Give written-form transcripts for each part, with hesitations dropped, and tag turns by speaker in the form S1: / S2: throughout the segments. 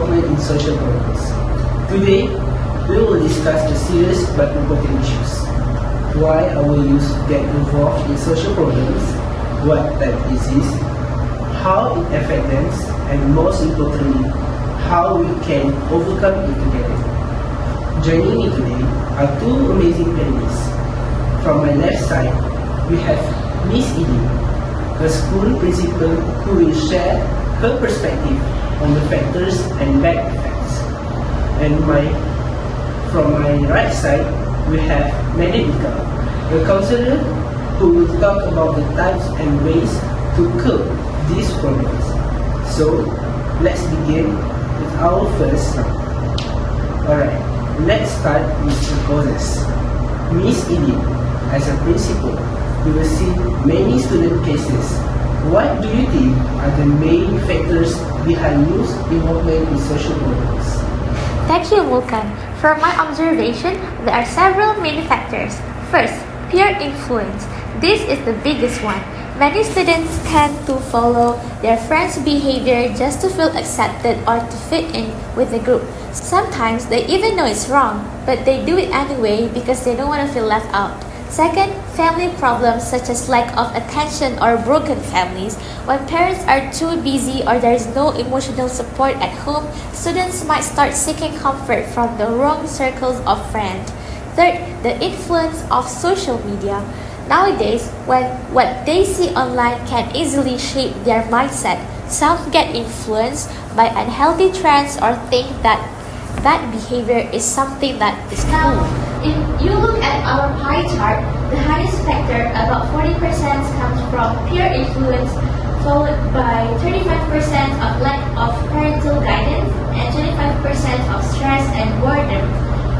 S1: involvement in social problems. Today, we will discuss the serious but important issues. Why our youth get involved in social problems, what type exist, how it affects them, and most importantly, how we can overcome it together. Joining me today are two amazing panelists. From my left side, we have Miss Edie, a school principal who will share her perspective on the factors and bad effects. And from my right side, we have Medika, a counselor who will talk about the types and ways to curb these problems. So, let's begin with our first round. Alright, let's start with the causes. Miss Edie, as a principal, you will see many student cases. What do you think are the main factors behind youth involvement in social problems?
S2: Thank you, Vulcan. From my observation, there are several main factors. First, peer influence. This is the biggest one. Many students tend to follow their friends' behavior just to feel accepted or to fit in with the group. Sometimes they even know it's wrong, but they do it anyway because they don't want to feel left out. Second, family problems such as lack of attention or broken families. When parents are too busy or there is no emotional support at home, students might start seeking comfort from the wrong circles of friends. Third, the influence of social media. Nowadays, when what they see online can easily shape their mindset, some get influenced by unhealthy trends or think that bad behavior is something that is cool.
S3: If you look at our pie chart, the highest factor, about 40%, comes from peer influence, followed by 35% of lack of parental guidance and 25% of stress and boredom.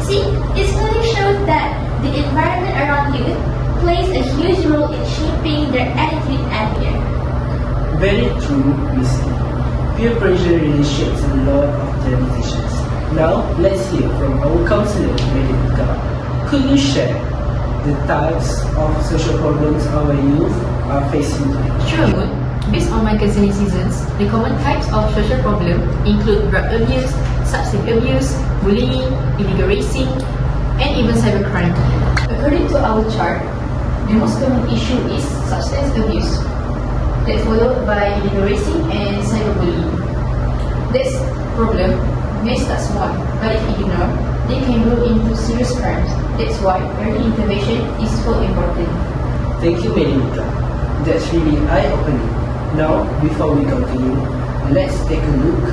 S3: See, it clearly shows that the environment around youth plays a huge role in shaping their attitude and behavior.
S1: Very true, Miss Edie. Peer pressure really shapes a lot of their decisions. Now, let's hear from our counselor, Medika. Could you share the types of social problems our youth are facing today?
S4: Sure, Moon. Based on my counseling seasons, the common types of social problems include drug abuse, substance abuse, bullying, illegal racing, and even cybercrime. According to our chart, the most common issue is substance abuse, that's followed by illegal racing and cyberbullying. This problem may start small, but if ignored, they can grow into serious crimes. That's why early intervention is so important.
S1: Thank you, Medika. That's really eye-opening. Now, before we continue, let's take a look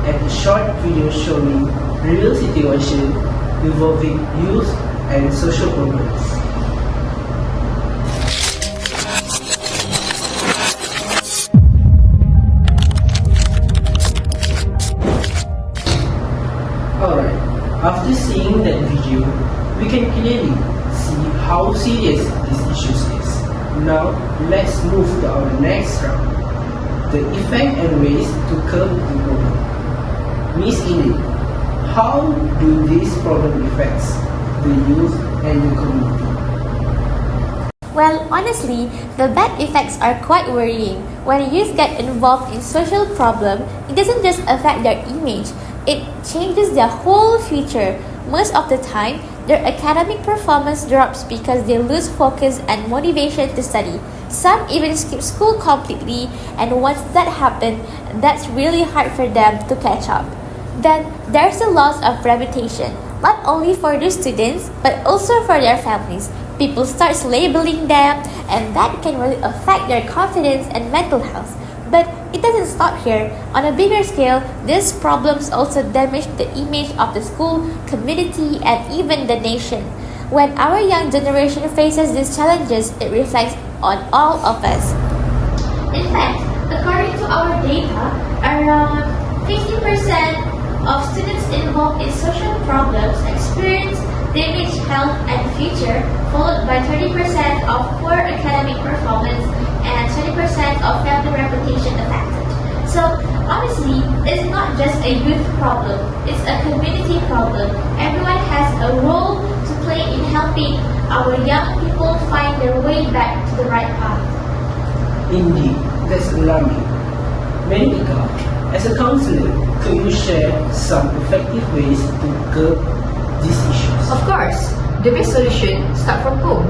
S1: at a short video showing real situation involving youth and social problems. Alright, after seeing that video, we can clearly see how serious this issue is. Now, let's move to our next round, the effect and ways to curb the problem. Miss Edie, how do these problems affect the youth and the community?
S2: Well, honestly, the bad effects are quite worrying. When youth get involved in social problems, it doesn't just affect their image, it changes their whole future. Most of the time, their academic performance drops because they lose focus and motivation to study. Some even skip school completely, and once that happens, that's really hard for them to catch up. Then, there's the loss of reputation, not only for the students, but also for their families. People start labeling them, and that can really affect their confidence and mental health. But it doesn't stop here. On a bigger scale, these problems also damage the image of the school, community, and even the nation. When our young generation faces these challenges, it reflects on all of us.
S3: In fact, according to our data, around 50% of students involved in social problems experience damaged health and future, followed by 30% of poor academic performance and 20% of family reputation affected. So, honestly, it's not just a youth problem, it's a community problem. Everyone has a role to play in helping our young people find their way back to the right path.
S1: Indeed, that's alarming. Medika, as a counselor, could you share share some effective ways to curb these issues?
S4: Of course, the best solution start from home.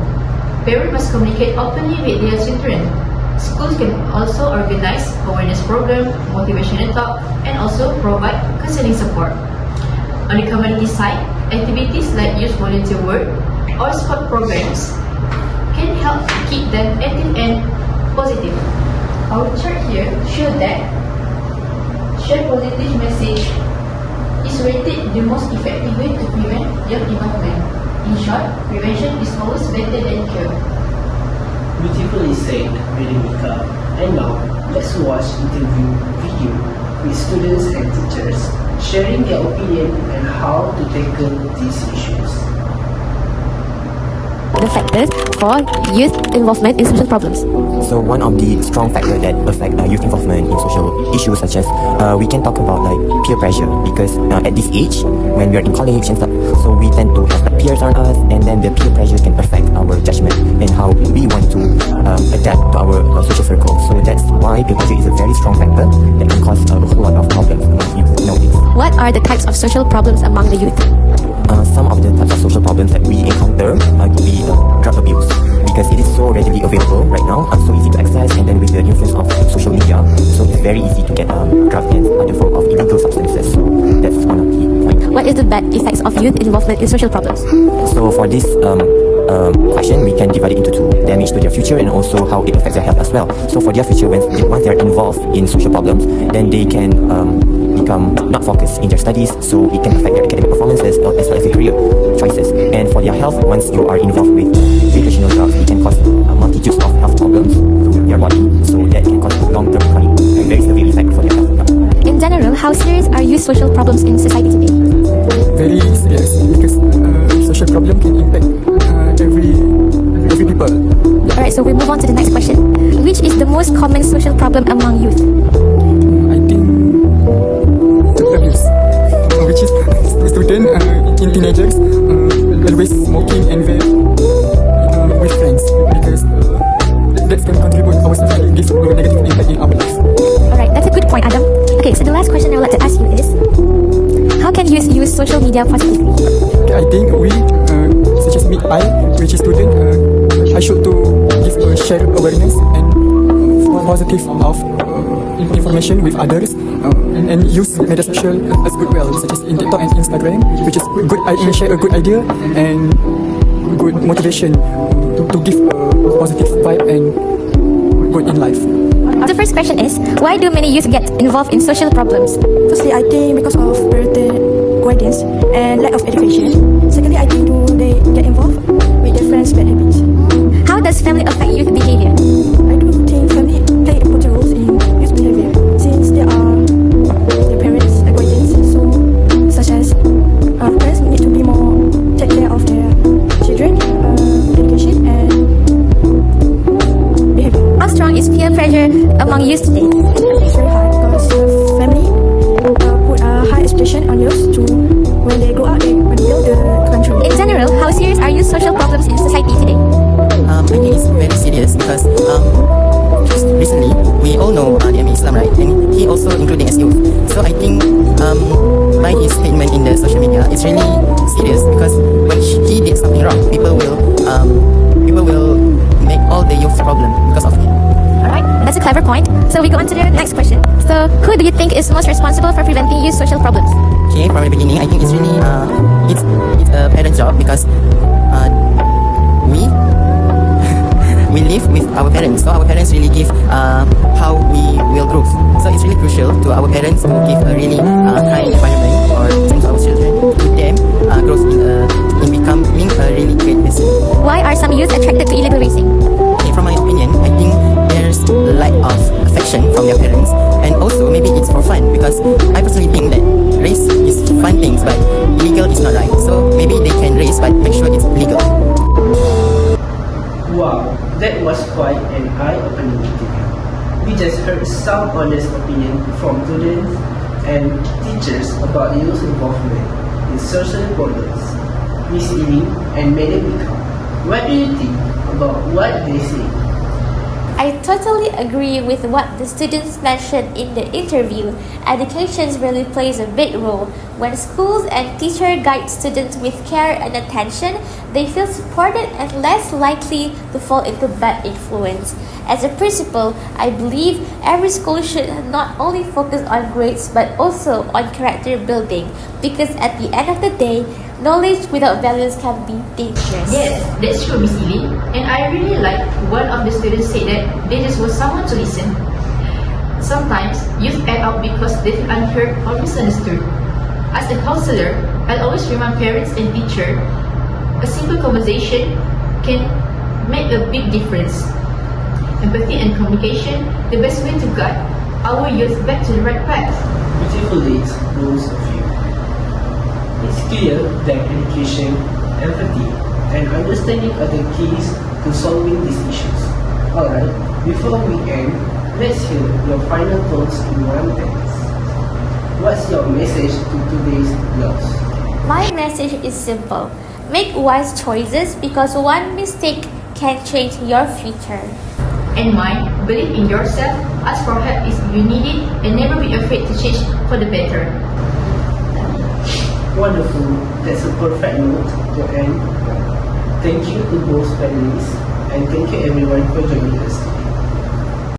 S4: Parents must communicate openly with their children. Schools can also organize awareness program, motivational talk, and also provide counseling support. On the community side, activities like youth volunteer work or sport programs can help keep them active and positive. Our chart here shows that share positive message is rated the most effective way to prevent young involvement. In short, prevention is always better than cure.
S1: Beautifully said, Veronica. And now, let's watch interview video with students and teachers sharing their opinion on how to tackle these issues.
S2: The factors for youth involvement in social problems.
S5: So one of the strong factors that affect youth involvement in social issues such as we can talk about like peer pressure, because at this age when we are in college and stuff, so we tend to have peers on us, and then the peer pressure can affect our judgment and how we want to adapt to our social circle. So that's why peer pressure is a very strong factor that can cause a whole lot of problems among youth nowadays.
S2: What are the types of social problems among the youth?
S5: Some of the types of social problems that we encounter could be drug abuse, because it is so readily available right now, so easy to access, and then with the influence of social media, so it's very easy to get drug and other form of illegal substances. So that's one of the points.
S2: What is the bad effects of youth involvement in social problems?
S5: So for this question, we can divide it into two: damage to their future and also how it affects their health as well. So for their future, once they are involved in social problems, then they can become not focused in their studies, so it can affect their academic performances as well as their career choices. And for their health, once you are involved with recreational drugs, it can cause a multitude of health problems to your body, so that can cause long-term chronic and very severe effect for their health.
S2: In general, how serious are youth social problems in society today?
S6: Very serious, because social problem can impact every people.
S2: Alright, so we move on to the next question. Which is the most common social problem among youth?
S6: I think drug abuse, which is student in teenagers always smoking and vape with friends, because that can contribute our society, give a negative impact in our lives.
S2: Alright, that's a good point, Adam. Okay, so the last question I would like to ask you is, how can youth use social media positively?
S6: Okay, I think we, such as me, which is student, I should to give share awareness and positive of information with others, and use media social as good well, such as in TikTok and Instagram, which is good. I share a good idea and good motivation to give a positive vibe and good in life.
S2: The first question is, why do many youth get involved in social problems?
S7: Firstly, I think because of parental guidance and lack of education. Secondly, I think they get involved with their friends' bad habits.
S2: How does family affect youth behavior?
S7: I do think family play important roles in youth behavior, since they are their parents' guidance. So, such as parents need to be more take care of their children, education and behavior.
S2: How strong is peer pressure among youth today?
S7: I think it's very hard because the family put a high expectation on youth to when they grow up they will build the country.
S2: In general, how serious are youth social problems in society today?
S8: I think it's very serious because just recently we all know Demi Islam, right? And he also including as youth. So I think by his statement in the social media, it's really serious because when he did something wrong, people will make all the youth problem because of him.
S2: Alright, that's a clever point. So we go on to the next question. So who do you think is most responsible for preventing youth social problems?
S8: Okay, from the beginning, I think it's really it's a parent's job because we live with our parents, so our parents really give how we will grow. So it's really crucial to our parents to give a really kind environment or to our children, to them grow in becoming a really great person.
S2: Why are some youth attracted to illegal racing?
S8: Okay, from my opinion, I think there's a lack of affection from their parents, and also maybe it's for fun because I personally think that race is fun things, but illegal is not right. So maybe they can race, but make sure it's legal.
S1: Wow, that was quite an eye-opening interview. We just heard some honest opinion from students and teachers about youth involvement in social problems. Miss Ely and Madam Ika, what do you think about what they say?
S2: I totally agree with what the students mentioned in the interview. Education really plays a big role. When schools and teachers guide students with care and attention, they feel supported and less likely to fall into bad influence. As a principal, I believe every school should not only focus on grades but also on character building, because at the end of the day, knowledge without values can be dangerous.
S4: Yes, that's true, Miss Ely. And I really like one of the students said that they just want someone to listen. Sometimes youth act out because they feel unheard or misunderstood. As a counselor, I'll always remind parents and teachers a simple conversation can make a big difference. Empathy and communication, the best way to guide our youth back to the right path.
S1: Beautifully, both of you. It's clear that education, empathy, and understanding are the keys to solving these issues. Alright, before we end, let's hear your final thoughts in one sentence. What's your message to today's girls?
S2: My message is simple. Make wise choices because one mistake can change your future.
S4: And mine, believe in yourself, ask for help if you need it, and never be afraid to change for the better.
S1: Wonderful. That's a perfect note to end. Thank you to both panelists, and thank you everyone for joining us.